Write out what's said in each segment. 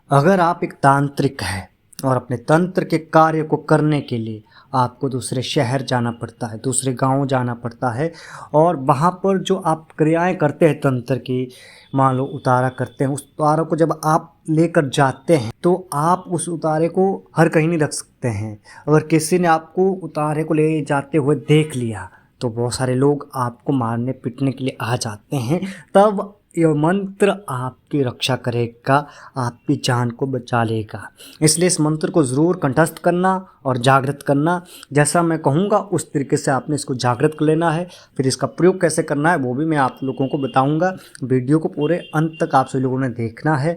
अगर आप एक तांत्रिक हैं और अपने तंत्र के कार्य को करने के लिए आपको दूसरे शहर जाना पड़ता है, दूसरे गांव जाना पड़ता है और वहाँ पर जो आप क्रियाएं करते हैं तंत्र की, मान लो उतारा करते हैं, उस उतारा को जब आप लेकर जाते हैं तो आप उस उतारे को हर कहीं नहीं रख सकते हैं। अगर किसी ने आपको उतारे को ले जाते हुए देख लिया तो बहुत सारे लोग आपको मारने पीटने के लिए आ जाते हैं। तब यह मंत्र आपकी रक्षा करेगा, आपकी जान को बचा लेगा। इसलिए इस मंत्र को ज़रूर कंठस्थ करना और जागृत करना। जैसा मैं कहूँगा उस तरीके से आपने इसको जागृत कर लेना है। फिर इसका प्रयोग कैसे करना है वो भी मैं आप लोगों को बताऊँगा। वीडियो को पूरे अंत तक आप सभी लोगों ने देखना है,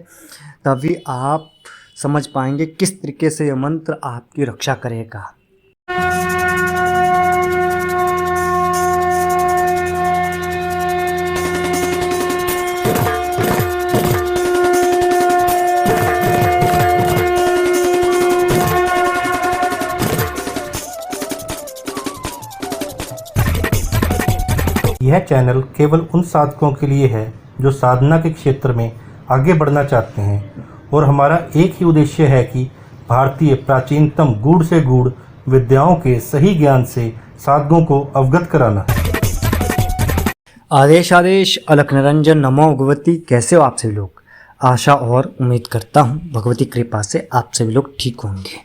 तभी आप समझ पाएंगे किस तरीके से यह मंत्र आपकी रक्षा करेगा। यह चैनल केवल उन साधकों के लिए है जो साधना के क्षेत्र में आगे बढ़ना चाहते हैं और हमारा एक ही उद्देश्य है कि भारतीय प्राचीनतम गूढ़ से गूढ़ विद्याओं के सही ज्ञान से साधकों को अवगत कराना। आदेश आदेश अलख निरंजन नमो भगवती। कैसे हो आप सभी लोग? आशा और उम्मीद करता हूँ भगवती कृपा से आप सभी लोग ठीक होंगे।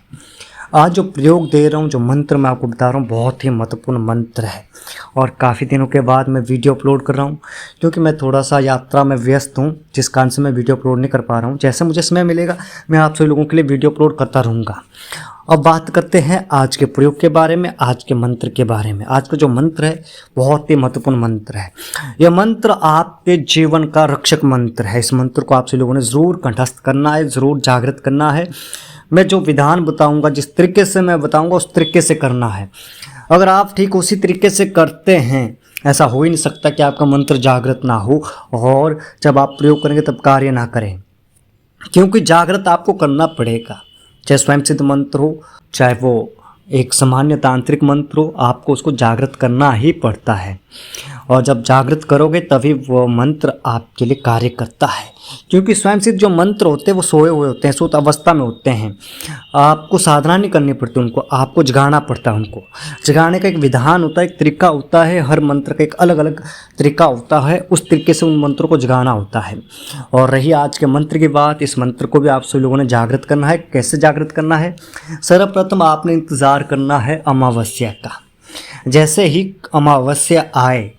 आज जो प्रयोग दे रहा हूँ, जो मंत्र मैं आपको बता रहा हूँ, बहुत ही महत्वपूर्ण मंत्र है और काफ़ी दिनों के बाद मैं वीडियो अपलोड कर रहा हूँ क्योंकि मैं थोड़ा सा यात्रा में व्यस्त हूँ, जिस कारण से मैं वीडियो अपलोड नहीं कर पा रहा हूँ। जैसे मुझे समय मिलेगा मैं आप सभी लोगों के लिए वीडियो अपलोड करता रहूँगा। अब बात करते हैं आज के प्रयोग के बारे में, आज के मंत्र के बारे में। आज का जो मंत्र है बहुत ही महत्वपूर्ण मंत्र है। यह मंत्र आपके जीवन का रक्षक मंत्र है। इस मंत्र को आप सभी लोगों ने ज़रूर कंठस्थ करना है, ज़रूर जागृत करना है। मैं जो विधान बताऊंगा, जिस तरीके से मैं बताऊंगा उस तरीके से करना है। अगर आप ठीक उसी तरीके से करते हैं, ऐसा हो ही नहीं सकता कि आपका मंत्र जागृत ना हो और जब आप प्रयोग करेंगे तब कार्य ना करें, क्योंकि जागृत आपको करना पड़ेगा। चाहे स्वयं सिद्ध मंत्र हो, चाहे वो एक सामान्य तांत्रिक मंत्र हो, आपको उसको जागृत करना ही पड़ता है। और जब जागृत करोगे तभी वो मंत्र आपके लिए कार्य करता है, क्योंकि स्वयं सिद्ध जो मंत्र होते हैं वो सोए हुए होते हैं, सुत अवस्था में होते हैं। आपको साधना नहीं करनी पड़ती उनको, आपको जगाना पड़ता है। उनको जगाने का एक विधान होता है, एक तरीका होता है। हर मंत्र का एक अलग अलग तरीका होता है, उस तरीके से उन मंत्रों को जगाना होता है। और रही आज के मंत्र की बात, इस मंत्र को भी आप सभी लोगों ने जागृत करना है। कैसे जागृत करना है? सर्वप्रथम आपने इंतज़ार करना है अमावस्या का। जैसे ही अमावस्या आए,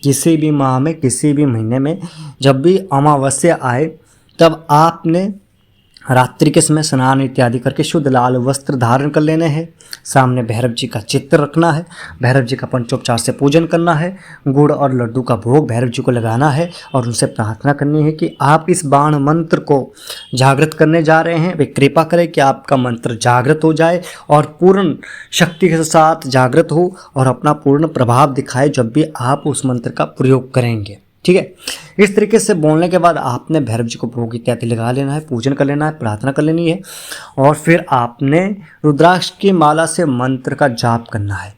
किसी भी माह में, किसी भी महीने में, जब भी अमावस्या आए तब आपने रात्रि के समय स्नान इत्यादि करके शुद्ध लाल वस्त्र धारण कर लेने हैं। सामने भैरव जी का चित्र रखना है, भैरव जी का पंचोपचार से पूजन करना है, गुड़ और लड्डू का भोग भैरव जी को लगाना है और उनसे प्रार्थना करनी है कि आप इस बाण मंत्र को जागृत करने जा रहे हैं। वे कृपा करें कि आपका मंत्र जागृत हो जाए और पूर्ण शक्ति के साथ जागृत हो और अपना पूर्ण प्रभाव दिखाए जब भी आप उस मंत्र का प्रयोग करेंगे। ठीक है, इस तरीके से बोलने के बाद आपने भैरव जी को भोग इत्यादि लगा लेना है, पूजन कर लेना है, प्रार्थना कर लेनी है और फिर आपने रुद्राक्ष की माला से मंत्र का जाप करना है।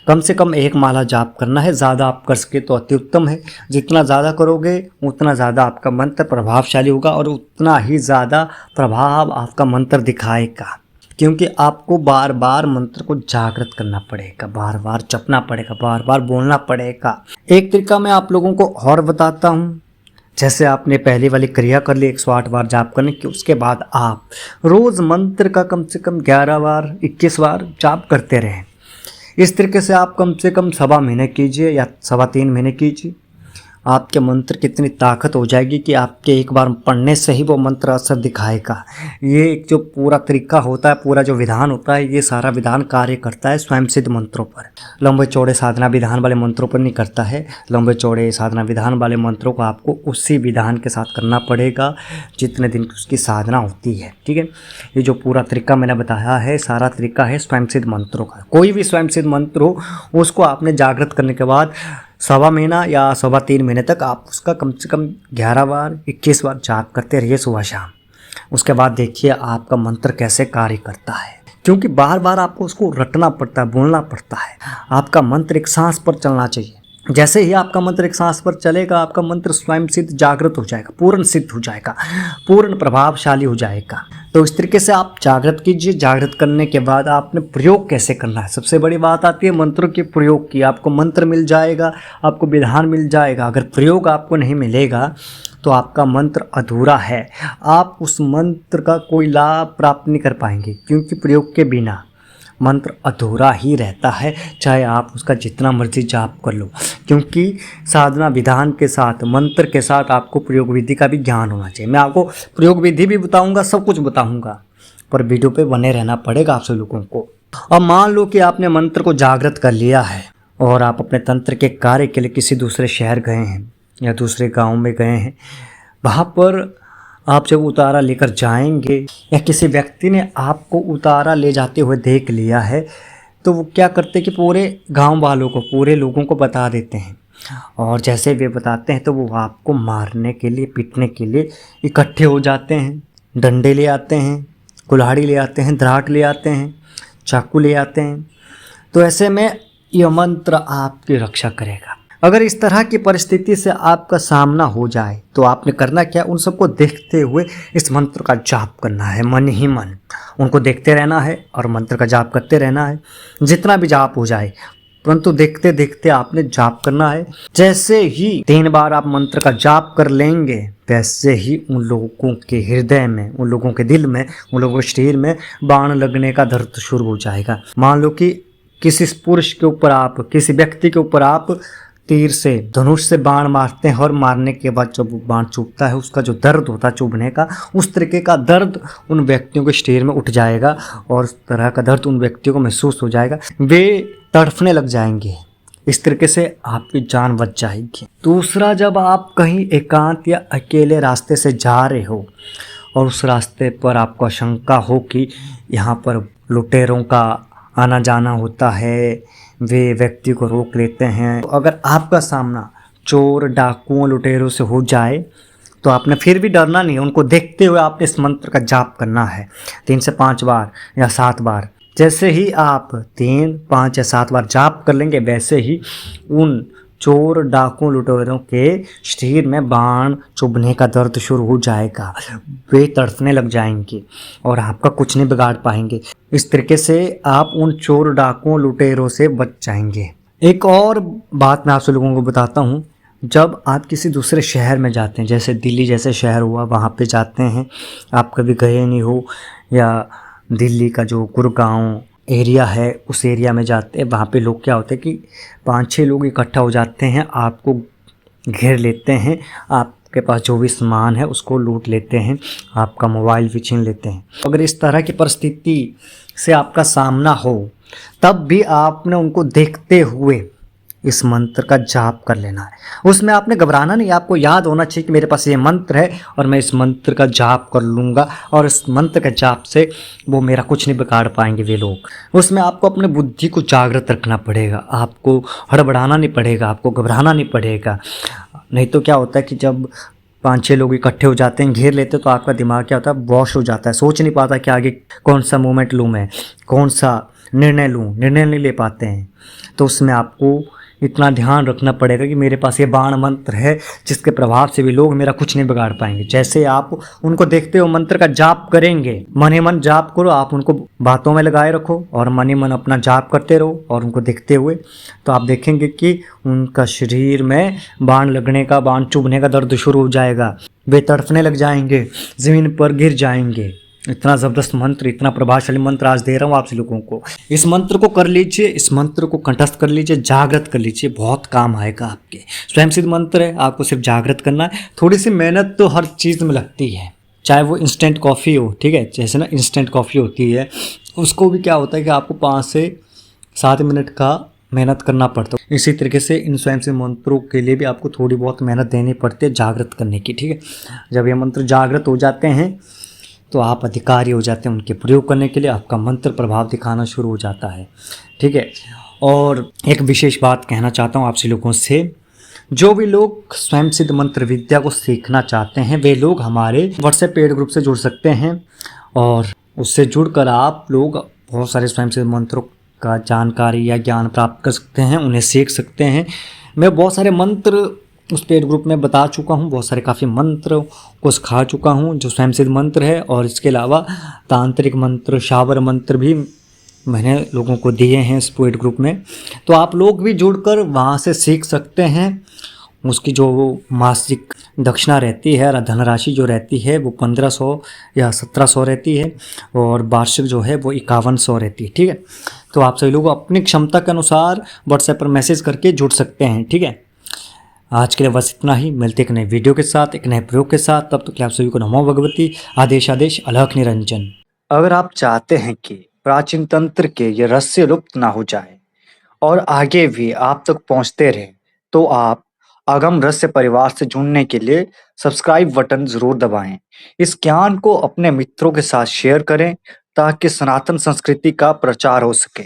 कम से कम एक माला जाप करना है, ज़्यादा आप कर सके तो अति उत्तम है। जितना ज़्यादा करोगे उतना ज़्यादा आपका मंत्र प्रभावशाली होगा और उतना ही ज़्यादा प्रभाव आपका मंत्र दिखाएगा, क्योंकि आपको बार बार मंत्र को जागृत करना पड़ेगा, बार बार जपना पड़ेगा, बार बार बोलना पड़ेगा। एक तरीका मैं आप लोगों को और बताता हूँ। जैसे आपने पहली वाली क्रिया कर ली 108 बार जाप करने की, उसके बाद आप रोज़ मंत्र का कम से कम 11 बार 21 बार जाप करते रहें। इस तरीके से आप कम से कम 1.25 महीने कीजिए या 3.25 महीने कीजिए। आपके मंत्र की इतनी ताकत हो जाएगी कि आपके एक बार पढ़ने से ही वो मंत्र असर दिखाएगा। ये एक जो पूरा तरीका होता है, पूरा जो विधान होता है, ये सारा विधान कार्य करता है स्वयं सिद्ध मंत्रों पर। लंबे चौड़े साधना विधान वाले मंत्रों पर नहीं करता है। लंबे चौड़े साधना विधान वाले मंत्रों को आपको उसी विधान के साथ करना पड़ेगा जितने दिन की उसकी साधना होती है। ठीक है, ये जो पूरा तरीका मैंने बताया है, सारा तरीका है स्वयं सिद्ध मंत्रों का। कोई भी स्वयं सिद्ध मंत्र हो उसको आपने जागृत करने के बाद 1.25 महीना या 3.25 महीने तक आप उसका कम से कम 11 बार 21 बार जाप करते रहिए सुबह शाम। उसके बाद देखिए आपका मंत्र कैसे कार्य करता है, क्योंकि बार बार आपको उसको रटना पड़ता है, बोलना पड़ता है। आपका मंत्र एक सांस पर चलना चाहिए। जैसे ही आपका मंत्र एक सांस पर चलेगा, आपका मंत्र स्वयं सिद्ध जागृत हो जाएगा, पूर्ण सिद्ध हो जाएगा, पूर्ण प्रभावशाली हो जाएगा। तो इस तरीके से आप जागृत कीजिए। जागृत करने के बाद आपने प्रयोग कैसे करना है, सबसे बड़ी बात आती है मंत्रों के प्रयोग की। आपको मंत्र मिल जाएगा, आपको विधान मिल जाएगा, अगर प्रयोग आपको नहीं मिलेगा तो आपका मंत्र अधूरा है। आप उस मंत्र का कोई लाभ प्राप्त नहीं कर पाएंगे, क्योंकि प्रयोग के बिना मंत्र अधूरा ही रहता है, चाहे आप उसका जितना मर्जी जाप कर लो। क्योंकि साधना विधान के साथ, मंत्र के साथ आपको प्रयोग विधि का भी ज्ञान होना चाहिए। मैं आपको प्रयोग विधि भी बताऊंगा, सब कुछ बताऊंगा, पर वीडियो पे बने रहना पड़ेगा आप सब लोगों को। अब मान लो कि आपने मंत्र को जागृत कर लिया है और आप अपने तंत्र के कार्य के लिए किसी दूसरे शहर गए हैं या दूसरे गाँव में गए हैं। वहाँ पर आप जब उतारा लेकर जाएंगे या किसी व्यक्ति ने आपको उतारा ले जाते हुए देख लिया है, तो वो क्या करते हैं कि पूरे गांव वालों को, पूरे लोगों को बता देते हैं। और जैसे वे बताते हैं तो वो आपको मारने के लिए, पीटने के लिए इकट्ठे हो जाते हैं। डंडे ले आते हैं, कुल्हाड़ी ले आते हैं, दराट ले आते हैं, चाकू ले आते हैं। तो ऐसे में यह मंत्र आपकी रक्षा करेगा। अगर इस तरह की परिस्थिति से आपका सामना हो जाए तो आपने करना क्या, उन सबको देखते हुए इस मंत्र का जाप करना है, मन ही मन उनको देखते रहना है और मंत्र का जाप करते रहना है, जितना भी जाप हो जाए, परंतु देखते देखते आपने जाप करना है। जैसे ही 3 बार आप मंत्र का जाप कर लेंगे, वैसे ही उन लोगों के हृदय में, उन लोगों के दिल में, उन लोगों के शरीर में बाण लगने का दर्द शुरू हो जाएगा। मान लो कि किसी पुरुष के ऊपर आप, किसी व्यक्ति के ऊपर आप तीर से, धनुष से बाण मारते हैं और मारने के बाद जब बाण चुभता है, उसका जो दर्द होता है चुभने का, उस तरीके का दर्द उन व्यक्तियों के शरीर में उठ जाएगा और उस तरह का दर्द उन व्यक्तियों को महसूस हो जाएगा, वे तड़फने लग जाएंगे। इस तरीके से आपकी जान बच जाएगी। दूसरा, जब आप कहीं एकांत या अकेले रास्ते से जा रहे हो और उस रास्ते पर आपको आशंका हो कि यहाँ पर लुटेरों का आना जाना होता है, वे व्यक्ति को रोक लेते हैं, तो अगर आपका सामना चोर, डाकुओं, लुटेरों से हो जाए तो आपने फिर भी डरना नहीं है। उनको देखते हुए आपने इस मंत्र का जाप करना है 3 से 5 बार या 7 बार। जैसे ही आप 3, 5 या 7 बार जाप कर लेंगे, वैसे ही उन चोर, डाकुओं, लुटेरों के शरीर में बाण चुभने का दर्द शुरू हो जाएगा, वे तड़पने लग जाएंगे और आपका कुछ नहीं बिगाड़ पाएंगे। इस तरीके से आप उन चोर, डाकुओं, लुटेरों से बच जाएंगे। एक और बात मैं आप सब लोगों को बताता हूँ। जब आप किसी दूसरे शहर में जाते हैं, जैसे दिल्ली जैसे शहर हुआ, वहाँ पे जाते हैं, आप कभी गए नहीं हो, या दिल्ली का जो गुड़गांव एरिया है उस एरिया में जाते हैं, वहाँ पे लोग क्या होते हैं कि 5-6 लोग इकट्ठा हो जाते हैं, आपको घेर लेते हैं, आपके पास जो भी सामान है उसको लूट लेते हैं, आपका मोबाइल भी छीन लेते हैं। अगर इस तरह की परिस्थिति से आपका सामना हो, तब भी आपने उनको देखते हुए इस मंत्र का जाप कर लेना है। उसमें आपने घबराना नहीं, आपको याद होना चाहिए कि मेरे पास ये मंत्र है और मैं इस मंत्र का जाप कर लूँगा और इस मंत्र के जाप से वो मेरा कुछ नहीं बिगाड़ पाएंगे वे लोग। उसमें आपको अपने बुद्धि को जागृत रखना पड़ेगा, आपको हड़बड़ाना नहीं पड़ेगा, आपको घबराना नहीं पड़ेगा। नहीं तो क्या होता है कि जब 5-6 लोग इकट्ठे हो जाते हैं, घेर लेते हैं, तो आपका दिमाग क्या होता है, वॉश हो जाता है, सोच नहीं पाता कि आगे कौन सा मूवमेंट लूँ, मैं कौन सा निर्णय लूँ, निर्णय नहीं ले पाते हैं। तो उसमें आपको इतना ध्यान रखना पड़ेगा कि मेरे पास ये बाण मंत्र है जिसके प्रभाव से भी लोग मेरा कुछ नहीं बिगाड़ पाएंगे। जैसे आप उनको देखते हो मंत्र का जाप करेंगे, मन ही मन जाप करो, आप उनको बातों में लगाए रखो और मन ही मन अपना जाप करते रहो और उनको देखते हुए, तो आप देखेंगे कि उनका शरीर में बाण लगने का, बाण चुभने का दर्द शुरू हो जाएगा, वे तड़फने लग जाएंगे, ज़मीन पर गिर जाएंगे। इतना ज़बरदस्त मंत्र, इतना प्रभावशाली मंत्र आज दे रहा हूँ आप लोगों को। इस मंत्र को कर लीजिए, इस मंत्र को कंठस्थ कर लीजिए, जागृत कर लीजिए, बहुत काम आएगा आपके। स्वयं सिद्ध मंत्र है, आपको सिर्फ जागृत करना है। थोड़ी सी मेहनत तो हर चीज़ में लगती है, चाहे वो इंस्टेंट कॉफ़ी हो, ठीक है, जैसे ना इंस्टेंट कॉफ़ी होती है, उसको भी क्या होता है कि आपको 5 से 7 मिनट का मेहनत करना पड़ता है। इसी तरीके से इन स्वयं सिद्ध मंत्रों के लिए भी आपको थोड़ी बहुत मेहनत देनी पड़ती है जागृत करने की, ठीक है। जब ये मंत्र जागृत हो जाते हैं तो आप अधिकारी हो जाते हैं उनके प्रयोग करने के लिए, आपका मंत्र प्रभाव दिखाना शुरू हो जाता है, ठीक है। और एक विशेष बात कहना चाहता हूँ आपसे लोगों से, जो भी लोग स्वयं सिद्ध मंत्र विद्या को सीखना चाहते हैं, वे लोग हमारे व्हाट्सएप पेड ग्रुप से जुड़ सकते हैं और उससे जुड़कर आप लोग बहुत सारे स्वयं सिद्ध मंत्रों का जानकारी या ज्ञान प्राप्त कर सकते हैं, उन्हें सीख सकते हैं। मैं बहुत सारे मंत्र उस पेड ग्रुप में बता चुका हूँ, बहुत सारे काफ़ी मंत्र को सिखा चुका हूँ जो स्वयं सिद्ध मंत्र है, और इसके अलावा तांत्रिक मंत्र, शावर मंत्र भी मैंने लोगों को दिए हैं इस पेड ग्रुप में। तो आप लोग भी जुड़कर वहाँ से सीख सकते हैं। उसकी जो मासिक दक्षिणा रहती है, धनराशि जो रहती है वो 1500 या 1700 रहती है, और वार्षिक जो है वो 5100 रहती है। ठीक है, तो आप सभी लोग अपनी क्षमता के अनुसार व्हाट्सएप पर मैसेज करके जुड़ सकते हैं। ठीक है, आज के लिए बस इतना ही। मिलते एक नए वीडियो के साथ, एक नए प्रयोग के साथ। तब तक के लिए आप सभी को नमो भगवती। आदेश आदेश अलख निरंजन। अगर आप चाहते हैं कि प्राचीन तंत्र के ये रहस्य लुप्त ना हो जाए और आगे भी आप तक पहुंचते रहे, तो आप अगम रहस्य परिवार से जुड़ने के लिए सब्सक्राइब बटन जरूर दबाएं। इस ज्ञान को अपने मित्रों के साथ शेयर करें ताकि सनातन संस्कृति का प्रचार हो सके।